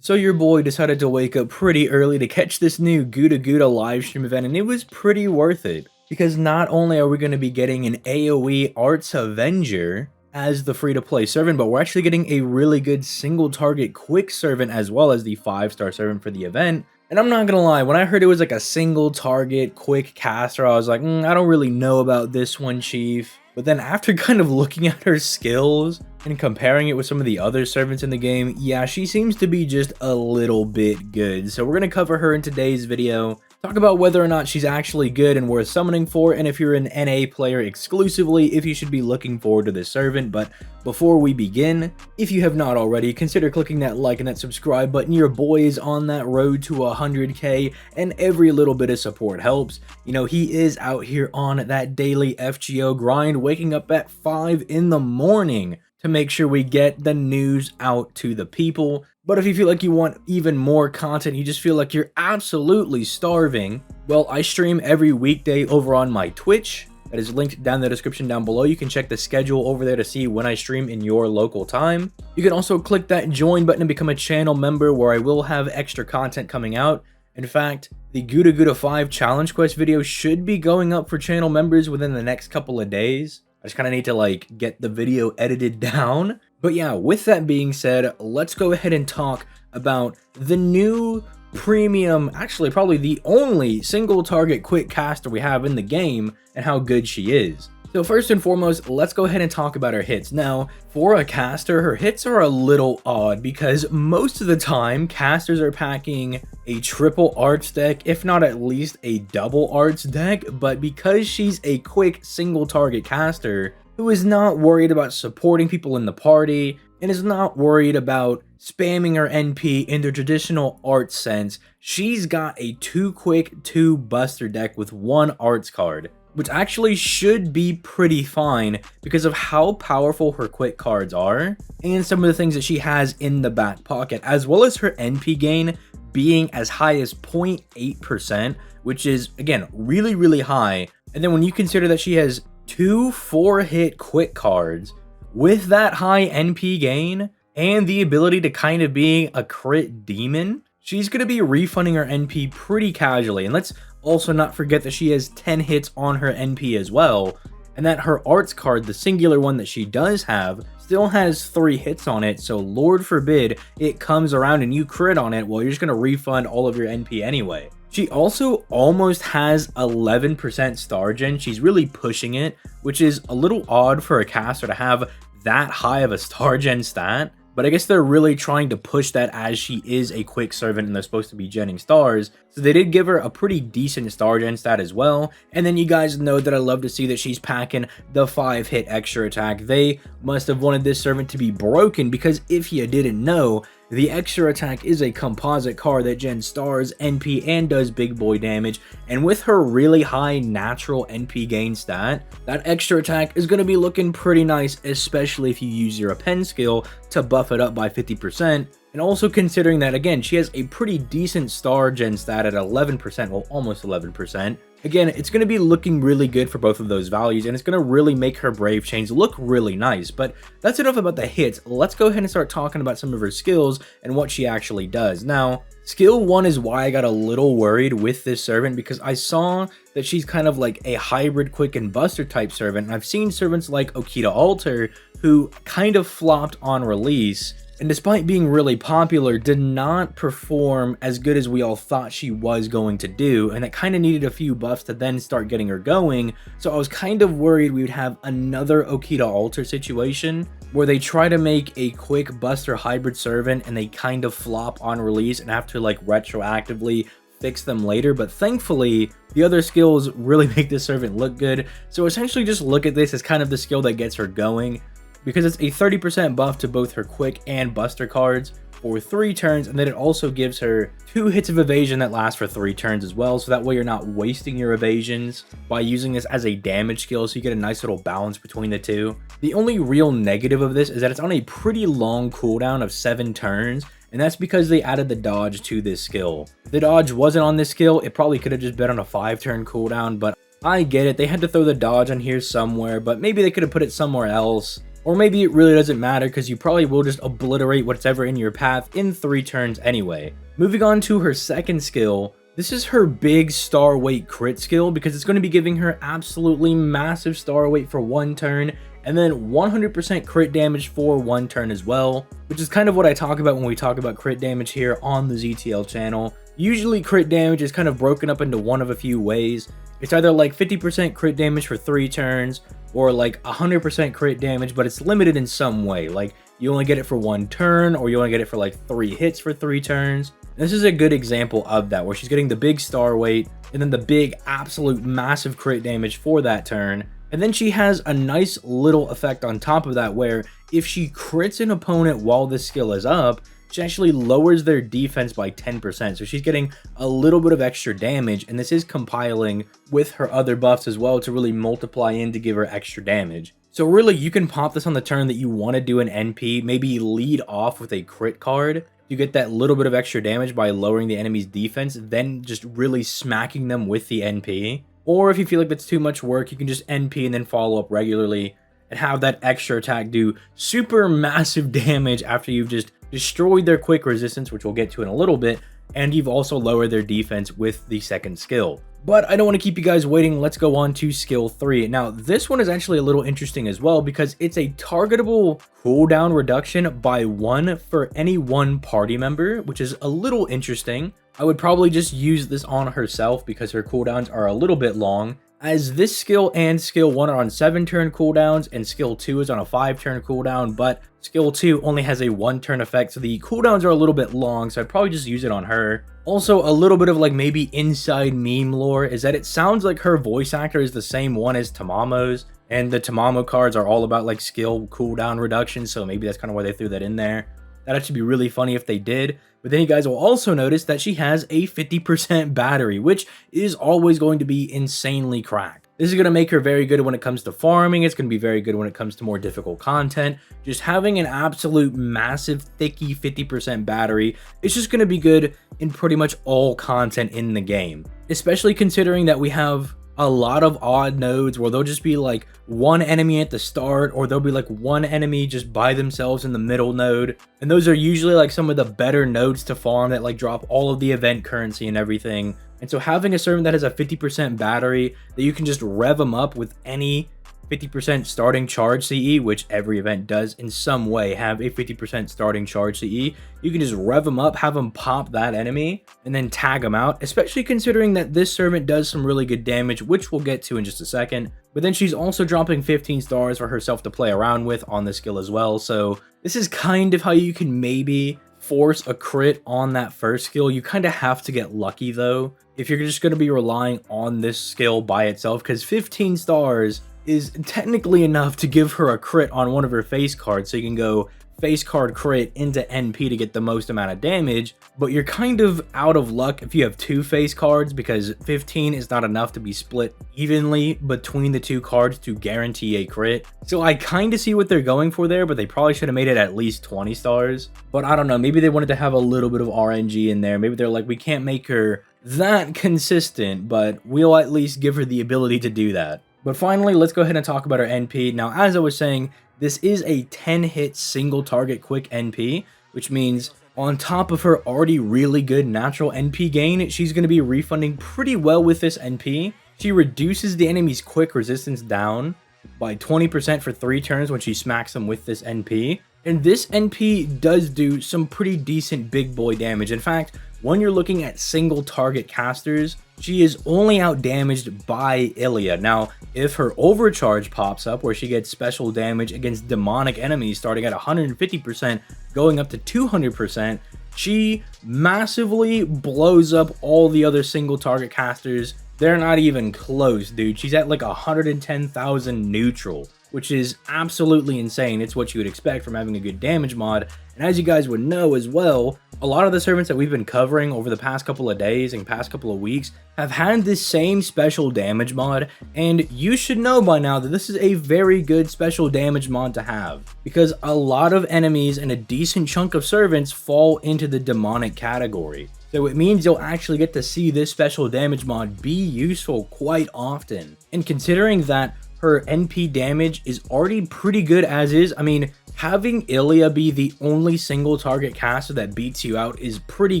So your boy decided to wake up pretty early to catch this new Gouda Gouda livestream event, and it was pretty worth it. Because not only are we going to be getting an AoE Arts Avenger as the free-to-play servant, but we're actually getting a really good single-target quick servant as well as the 5-star servant for the event. And I'm not gonna lie, when I heard it was like a single-target quick caster, I was like, I don't really know about this one, Chief. But then after kind of looking at her skills and comparing it with some of the other servants in the game, yeah, she seems to be just a little bit good. So we're going to cover her in today's video, talk about whether or not she's actually good and worth summoning for, and if you're an NA player exclusively, if you should be looking forward to this servant. But before we begin, if you have not already, consider clicking that like and that subscribe button. Your boy is on that road to 100k, and every little bit of support helps. You know, he is out here on that daily FGO grind, waking up at 5 in the morning to make sure we get the news out to the people. But if you feel like you want even more content, you just feel like you're absolutely starving, well, I stream every weekday over on my Twitch. That is linked down in the description down below. You can check the schedule over there to see when I stream in your local time. You can also click that join button and become a channel member, where I will have extra content coming out. In fact, the Gouda Gouda 5 challenge quest video should be going up for channel members within the next couple of days. I just kind of need to like get the video edited down. But yeah, with that being said, let's go ahead and talk about the new premium, actually probably the only single target quick caster we have in the game, and how good she is. So first and foremost, let's go ahead and talk about her hits. Now, for a caster, her hits are a little odd because most of the time, casters are packing a triple arts deck, if not at least a double arts deck, but because she's a quick single target caster who is not worried about supporting people in the party and is not worried about spamming her NP in the traditional arts sense, she's got a 2 quick 2 buster deck with 1 arts card, which actually should be pretty fine because of how powerful her quick cards are and some of the things that she has in the back pocket, as well as her NP gain being as high as 0.8%, which is, again, really high. And then when you consider that she has 2 4-hit quick cards with that high NP gain and the ability to kind of be a crit demon, she's going to be refunding her NP pretty casually. And let's also not forget that she has 10 hits on her NP as well, and that her arts card, the singular one that she does have, still has 3 hits on it. So Lord forbid it comes around and you crit on it, well, you're just going to refund all of your NP anyway. She also almost has 11% star gen. She's really pushing it, which is a little odd for a caster to have that high of a star gen stat. But I guess they're really trying to push that as she is a quick servant and they're supposed to be genning stars. So they did give her a pretty decent star gen stat as well. And then you guys know that I love to see that she's packing the 5-hit extra attack. They must have wanted this servant to be broken, because if you didn't know, the extra attack is a composite card that gens stars, NP, and does big boy damage. And with her really high natural NP gain stat, that extra attack is going to be looking pretty nice, especially if you use your append skill to buff it up by 50%. And also considering that, again, she has a pretty decent star gen stat at 11%, well, almost 11%. Again, it's going to be looking really good for both of those values, and it's going to really make her Brave Chains look really nice. But that's enough about the hits. Let's go ahead and start talking about some of her skills and what she actually does. Now, skill 1 is why I got a little worried with this servant, because I saw that she's kind of like a hybrid quick and buster type servant, and I've seen servants like Okita Alter who kind of flopped on release, and despite being really popular, did not perform as good as we all thought she was going to do, and it kind of needed a few buffs to then start getting her going. So I was kind of worried we would have another Okita Alter situation where they try to make a quick buster hybrid servant and they kind of flop on release and have to like retroactively fix them later. But thankfully, the other skills really make this servant look good. So essentially just look at this as kind of the skill that gets her going, because it's a 30% buff to both her quick and buster cards for 3 turns, and then it also gives her 2 hits of evasion that last for 3 turns as well, so that way you're not wasting your evasions by using this as a damage skill, so you get a nice little balance between the two. The only real negative of this is that it's on a pretty long cooldown of 7 turns, and that's because they added the dodge to this skill. If the dodge wasn't on this skill, it probably could have just been on a 5-turn cooldown, but I get it, they had to throw the dodge on here somewhere, but maybe they could have put it somewhere else. Or maybe it really doesn't matter because you probably will just obliterate whatever in your path in 3 turns anyway. Moving on to her second skill, this is her big star weight crit skill because it's going to be giving her absolutely massive star weight for 1 turn and then 100% crit damage for 1 turn as well, which is kind of what I talk about when we talk about crit damage here on the ZTL channel. Usually crit damage is kind of broken up into one of a few ways. It's either like 50% crit damage for 3 turns or like 100% crit damage, but it's limited in some way. Like you only get it for 1 turn or you only get it for like 3 hits for 3 turns. This is a good example of that, where she's getting the big star weight and then the big absolute massive crit damage for that turn. And then she has a nice little effect on top of that where if she crits an opponent while this skill is up, she actually lowers their defense by 10%. So she's getting a little bit of extra damage, and this is compiling with her other buffs as well to really multiply in to give her extra damage. So really, you can pop this on the turn that you want to do an NP, maybe lead off with a crit card. You get that little bit of extra damage by lowering the enemy's defense, then just really smacking them with the NP. Or if you feel like that's too much work, you can just NP and then follow up regularly and have that extra attack do super massive damage after you've just destroyed their quick resistance, which we'll get to in a little bit, and you've also lowered their defense with the second skill. But I don't want to keep you guys waiting. Let's go on to skill 3. Now, this one is actually a little interesting as well because it's a targetable cooldown reduction by 1 for any 1 party member, which is a little interesting. I would probably just use this on herself because her cooldowns are a little bit long, as this skill and skill 1 are on 7-turn cooldowns and skill 2 is on a 5-turn cooldown, but skill 2 only has a 1-turn effect, so the cooldowns are a little bit long, so I'd probably just use it on her. Also, a little bit of like maybe inside meme lore is that it sounds like her voice actor is the same one as Tamamo's, and the Tamamo cards are all about like skill cooldown reduction, so maybe that's kind of why they threw that in there. That'd actually be really funny if they did. But then you guys will also notice that she has a 50% battery, which is always going to be insanely cracked. This is going to make her very good when it comes to farming. It's going to be very good when it comes to more difficult content. Just having an absolute massive, thicky 50% battery is just going to be good in pretty much all content in the game. Especially considering that we have a lot of odd nodes where there'll just be like 1 enemy at the start, or there'll be like 1 enemy just by themselves in the middle node, and those are usually like some of the better nodes to farm that like drop all of the event currency and everything. And so having a servant that has a 50% battery that you can just rev them up with any 50% starting charge CE, which every event does in some way have a 50% starting charge CE. You can just rev them up, have them pop that enemy, and then tag them out, especially considering that this servant does some really good damage, which we'll get to in just a second. But then she's also dropping 15 stars for herself to play around with on this skill as well. So this is kind of how you can maybe force a crit on that first skill. You kind of have to get lucky though, if you're just going to be relying on this skill by itself, because 15 stars is technically enough to give her a crit on one of her face cards, so you can go face card crit into NP to get the most amount of damage, but you're kind of out of luck if you have 2 face cards, because 15 is not enough to be split evenly between the 2 cards to guarantee a crit. So I kind of see what they're going for there, but they probably should have made it at least 20 stars. But I don't know, maybe they wanted to have a little bit of RNG in there. Maybe they're like, we can't make her that consistent, but we'll at least give her the ability to do that. But finally, let's go ahead and talk about our NP. Now, as I was saying, this is a 10-hit single target quick NP, which means on top of her already really good natural NP gain, she's going to be refunding pretty well with this NP. She reduces the enemy's quick resistance down by 20% for 3 turns when she smacks them with this NP. And this NP does do some pretty decent big boy damage. In fact, when you're looking at single target casters, she is only out damaged by Ilia. Now, if her overcharge pops up where she gets special damage against demonic enemies starting at 150% going up to 200%, she massively blows up all the other single target casters. They're not even close, dude. She's at like 110,000 neutral, which is absolutely insane. It's what you would expect from having a good damage mod. And as you guys would know as well, a lot of the servants that we've been covering over the past couple of days and past couple of weeks have had this same special damage mod, and you should know by now that this is a very good special damage mod to have, because a lot of enemies and a decent chunk of servants fall into the demonic category. So it means you'll actually get to see this special damage mod be useful quite often. And considering that her NP damage is already pretty good as is. I mean, having Ilya be the only single target caster that beats you out is pretty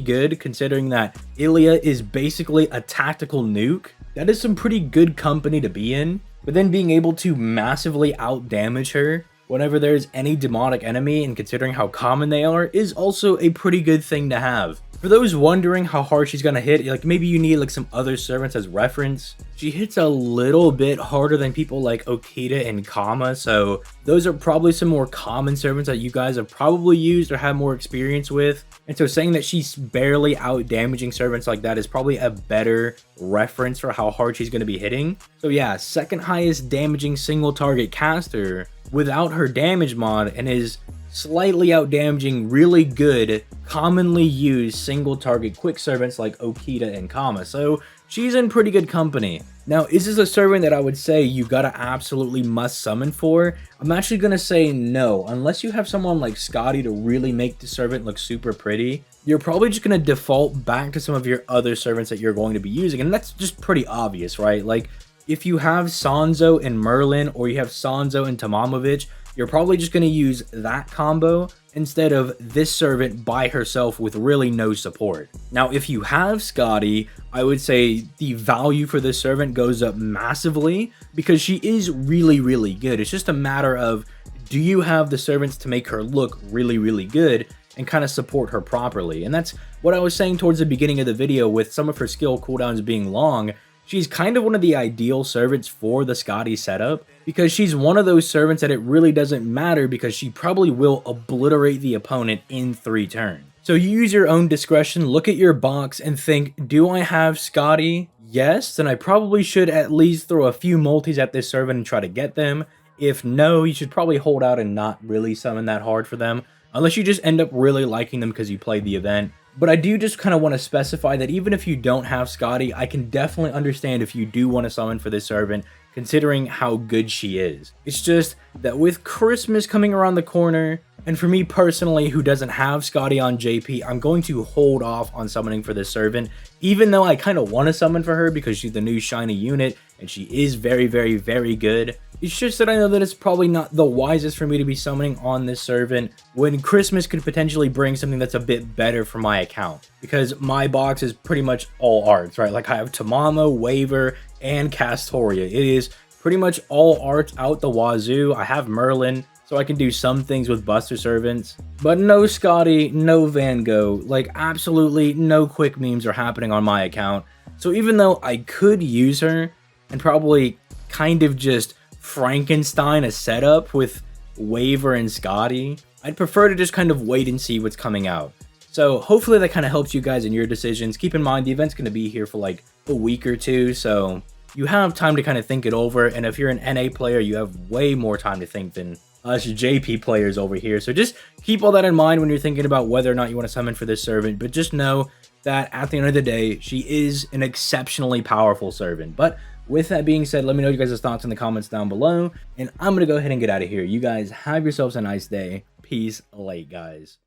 good, considering that Ilya is basically a tactical nuke. That is some pretty good company to be in. But then being able to massively outdamage her whenever there's any demonic enemy, and considering how common they are, is also a pretty good thing to have. For those wondering how hard she's gonna hit, like maybe you need like some other servants as reference, she hits a little bit harder than people like Okita and Kama, so those are probably some more common servants that you guys have probably used or have more experience with. And so saying that she's barely out damaging servants like that is probably a better reference for how hard she's gonna be hitting. So yeah, second highest damaging single target caster without her damage mod, and is slightly out damaging really good commonly used single target quick servants like Okita and Kama, so she's in pretty good company. Now, is this a servant that I would say you gotta absolutely must summon for? I'm actually gonna say no, unless you have someone like Scotty to really make the servant look super pretty. You're probably just gonna default back to some of your other servants that you're going to be using, and that's just pretty obvious, right? Like, if you have Sanzo and Merlin, or you have Sanzo and Tamamovich, you're probably just going to use that combo instead of this servant by herself with really no support. Now, if you have Scotty, I would say the value for this servant goes up massively because she is really, really good. It's just a matter of, do you have the servants to make her look really, really good and kind of support her properly? And that's what I was saying towards the beginning of the video with some of her skill cooldowns being long. She's kind of one of the ideal servants for the Scotty setup, because she's one of those servants that it really doesn't matter because she probably will obliterate the opponent in 3 turns. So you use your own discretion, look at your box and think, do I have Scotty? Yes, then I probably should at least throw a few multis at this servant and try to get them. If no, you should probably hold out and not really summon that hard for them, unless you just end up really liking them because you played the event. But I do just kind of want to specify that even if you don't have Scotty, I can definitely understand if you do want to summon for this servant, considering how good she is. It's just that with Christmas coming around the corner, and for me personally, who doesn't have Scotty on JP, I'm going to hold off on summoning for this servant, even though I kind of want to summon for her because she's the new shiny unit, and she is very, very, very good. It's just that I know that it's probably not the wisest for me to be summoning on this servant when Christmas could potentially bring something that's a bit better for my account. Because my box is pretty much all arts, right? Like I have Tamamo, Waver, and Castoria. It is pretty much all arts out the wazoo. I have Merlin, so I can do some things with Buster Servants. But no Scotty, no Van Gogh. Like absolutely no quick memes are happening on my account. So even though I could use her and probably kind of just Frankenstein a setup with Waver and Scotty, I'd prefer to just kind of wait and see what's coming out. So hopefully that kind of helps you guys in your decisions. Keep in mind the event's going to be here for like a week or two, so you have time to kind of think it over. And if you're an NA player, you have way more time to think than us JP players over here. So just keep all that in mind when you're thinking about whether or not you want to summon for this servant. But just know that at the end of the day, she is an exceptionally powerful servant. But with that being said, let me know you guys' thoughts in the comments down below, and I'm going to go ahead and get out of here. You guys have yourselves a nice day. Peace, late guys.